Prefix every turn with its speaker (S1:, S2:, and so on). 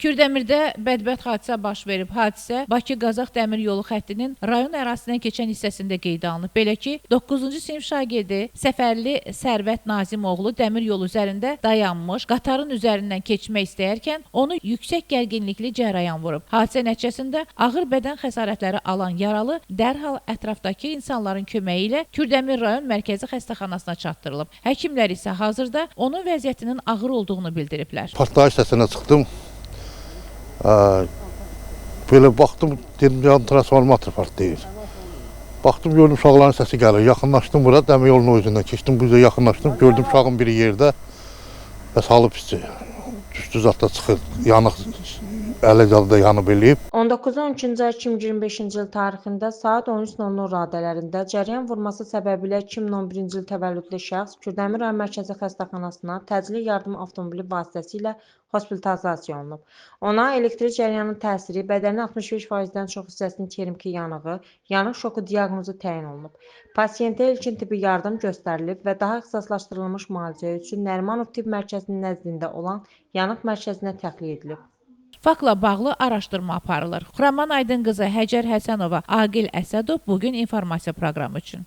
S1: Kürdəmirdə bədbəxt hadisə baş verib. Hadisə Bakı-Qazax dəmir yolu xəttinin rayon ərazisindən keçən hissəsində qeydə alınıb. Belə ki, 9-cu sinif şagirdi Səfərli Sərvət Nazimoğlu dəmir yolu üzərində dayanmış, qatarın üzərindən keçmək istəyərkən onu yüksək gərginlikli cərəyan vurub. Hadisə nəticəsində ağır bədən xəsarətləri alan yaralı dərhal ətrafdakı insanların köməyi ilə Kürdəmir rayon mərkəzi xəstəxanasına çatdırılıb. Həkimlər isə hazırda onun vəziyyətinin ağır olduğunu bildiriblər.
S2: Partlayış səsinə çıxdım. Böyle baxdım, dedim, yan transformator partlayır. Baxdım, gördüm uşaqların səsi gəlir. Yaxınlaşdım bura, dəmir yolunun özündən keçdim, bu yüzden yaxınlaşdım. Gördüm uşağın biri yerdə və salıb içi. Düşdü zətdə çıxır, yanıq, əli-calda yanıb eləyib.
S3: 19-13-cü ay 2025-ci il tarixində saat 13:00 radələrində cərəyan vurması səbəbilə 2011-ci il təvəllüdlü şəxs Kürdəmir rayon mərkəzi xəstəxanasına təcili yardım avtomobili vasitəsilə hospitalizasiya olunub. Ona elektrik cərəyanının təsiri, bədənin 65%-dən çox hissəsinin termiki yanığı, yanıq şoku diaqnozu təyin olunub. Pasiyentə ilkin tibbi yardım göstərilib və daha ixtisaslaşdırılmış müalicə üçün Nərimanov tibb mərkəzinin nəzdində olan yanıq mərkəzinə təxliyə edilib.
S1: Faktla bağlı araşdırma aparılır. Xuraman Aydın qızı Həcər Həsənova, Aqil Əsədov bugün informasiya proqramı üçün.